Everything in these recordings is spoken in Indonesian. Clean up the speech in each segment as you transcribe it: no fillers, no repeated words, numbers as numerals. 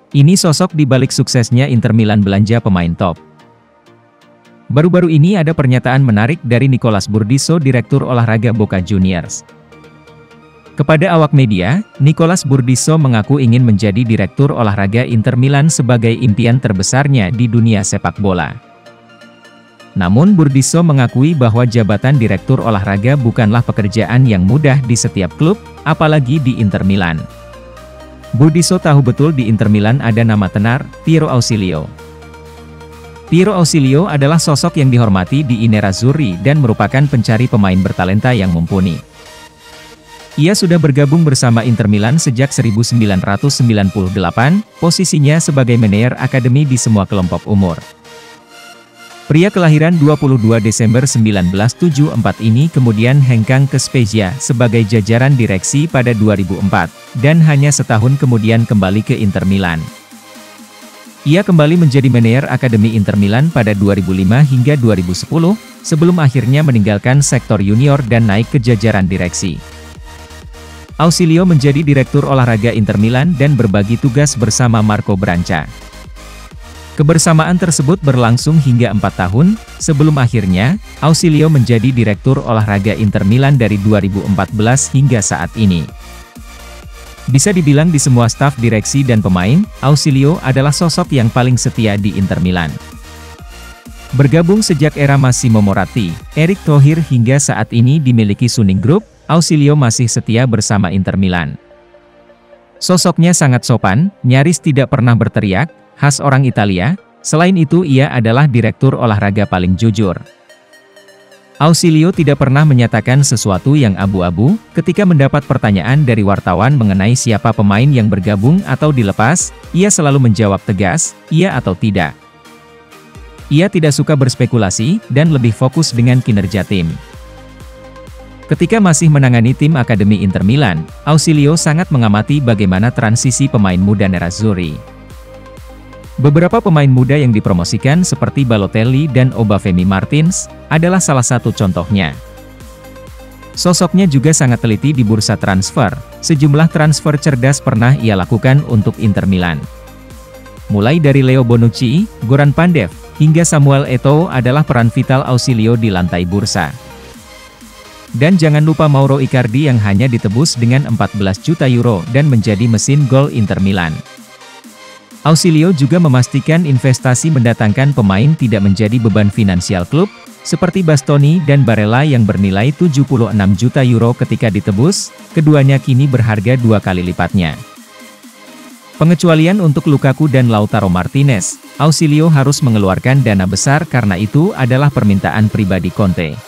Ini sosok di balik suksesnya Inter Milan belanja pemain top. Baru-baru ini ada pernyataan menarik dari Nicolas Burdisso, Direktur Olahraga Boca Juniors. Kepada awak media, Nicolas Burdisso mengaku ingin menjadi Direktur Olahraga Inter Milan sebagai impian terbesarnya di dunia sepak bola. Namun Burdisso mengakui bahwa jabatan Direktur Olahraga bukanlah pekerjaan yang mudah di setiap klub, apalagi di Inter Milan. Burdisso tahu betul di Inter Milan ada nama tenar, Piero Ausilio. Piero Ausilio adalah sosok yang dihormati di I Nerazzurri dan merupakan pencari pemain bertalenta yang mumpuni. Ia sudah bergabung bersama Inter Milan sejak 1998, posisinya sebagai manajer akademi di semua kelompok umur. Pria kelahiran 22 Desember 1974 ini kemudian hengkang ke Spezia sebagai jajaran direksi pada 2004, dan hanya setahun kemudian kembali ke Inter Milan. Ia kembali menjadi manajer akademi Inter Milan pada 2005 hingga 2010, sebelum akhirnya meninggalkan sektor junior dan naik ke jajaran direksi. Ausilio menjadi Direktur Olahraga Inter Milan dan berbagi tugas bersama Marco Branca. Kebersamaan tersebut berlangsung hingga 4 tahun, sebelum akhirnya, Ausilio menjadi Direktur Olahraga Inter Milan dari 2014 hingga saat ini. Bisa dibilang di semua staf direksi dan pemain, Ausilio adalah sosok yang paling setia di Inter Milan. Bergabung sejak era Massimo Moratti, Erick Thohir hingga saat ini dimiliki Suning Group, Ausilio masih setia bersama Inter Milan. Sosoknya sangat sopan, nyaris tidak pernah berteriak, khas orang Italia. Selain itu ia adalah Direktur Olahraga paling jujur. Ausilio tidak pernah menyatakan sesuatu yang abu-abu, ketika mendapat pertanyaan dari wartawan mengenai siapa pemain yang bergabung atau dilepas, ia selalu menjawab tegas, iya atau tidak. Ia tidak suka berspekulasi, dan lebih fokus dengan kinerja tim. Ketika masih menangani tim Akademi Inter Milan, Ausilio sangat mengamati bagaimana transisi pemain muda Nerazzurri. Beberapa pemain muda yang dipromosikan seperti Balotelli dan Obafemi Martins, adalah salah satu contohnya. Sosoknya juga sangat teliti di bursa transfer, sejumlah transfer cerdas pernah ia lakukan untuk Inter Milan. Mulai dari Leo Bonucci, Goran Pandev, hingga Samuel Eto'o adalah peran vital Ausilio di lantai bursa. Dan jangan lupa Mauro Icardi yang hanya ditebus dengan 14 juta euro dan menjadi mesin gol Inter Milan. Ausilio juga memastikan investasi mendatangkan pemain tidak menjadi beban finansial klub, seperti Bastoni dan Barella yang bernilai 76 juta euro ketika ditebus, keduanya kini berharga 2 kali lipatnya. Pengecualian untuk Lukaku dan Lautaro Martinez, Ausilio harus mengeluarkan dana besar karena itu adalah permintaan pribadi Conte.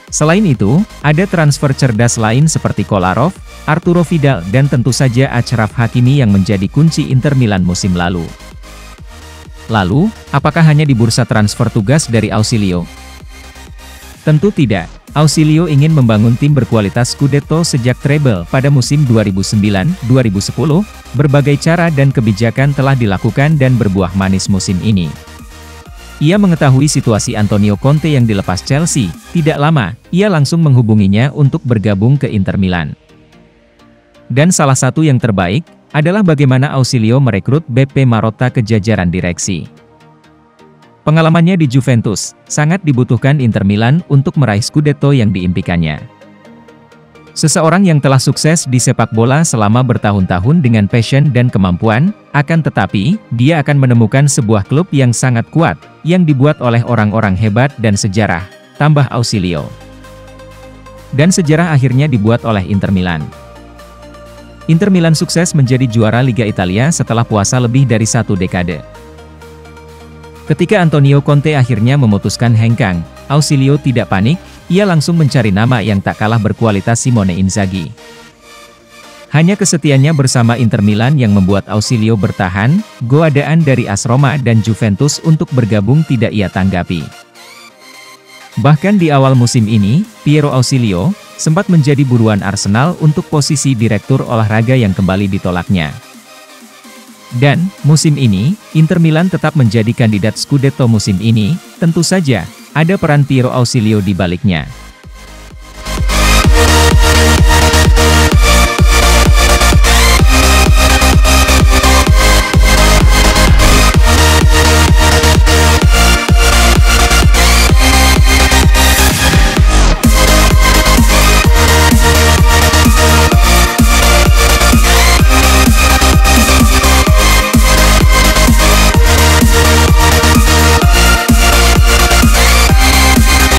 Selain itu, ada transfer cerdas lain seperti Kolarov, Arturo Vidal dan tentu saja Achraf Hakimi yang menjadi kunci Inter Milan musim lalu. Lalu, apakah hanya di bursa transfer tugas dari Ausilio? Tentu tidak. Ausilio ingin membangun tim berkualitas Scudetto sejak treble pada musim 2009-2010, berbagai cara dan kebijakan telah dilakukan dan berbuah manis musim ini. Ia mengetahui situasi Antonio Conte yang dilepas Chelsea, tidak lama, ia langsung menghubunginya untuk bergabung ke Inter Milan. Dan salah satu yang terbaik, adalah bagaimana Ausilio merekrut Beppe Marotta ke jajaran direksi. Pengalamannya di Juventus, sangat dibutuhkan Inter Milan untuk meraih Scudetto yang diimpikannya. Seseorang yang telah sukses di sepak bola selama bertahun-tahun dengan passion dan kemampuan, akan tetapi, dia akan menemukan sebuah klub yang sangat kuat, yang dibuat oleh orang-orang hebat dan sejarah, tambah Ausilio. Dan sejarah akhirnya dibuat oleh Inter Milan. Inter Milan sukses menjadi juara Liga Italia setelah puasa lebih dari 1 dekade. Ketika Antonio Conte akhirnya memutuskan hengkang, Ausilio tidak panik, ia langsung mencari nama yang tak kalah berkualitas, Simone Inzaghi. Hanya kesetiaannya bersama Inter Milan yang membuat Ausilio bertahan, godaan dari AS Roma dan Juventus untuk bergabung tidak ia tanggapi. Bahkan di awal musim ini, Piero Ausilio sempat menjadi buruan Arsenal untuk posisi Direktur Olahraga yang kembali ditolaknya. Dan, musim ini, Inter Milan tetap menjadi kandidat Scudetto musim ini, tentu saja, ada peran Piero Ausilio di baliknya.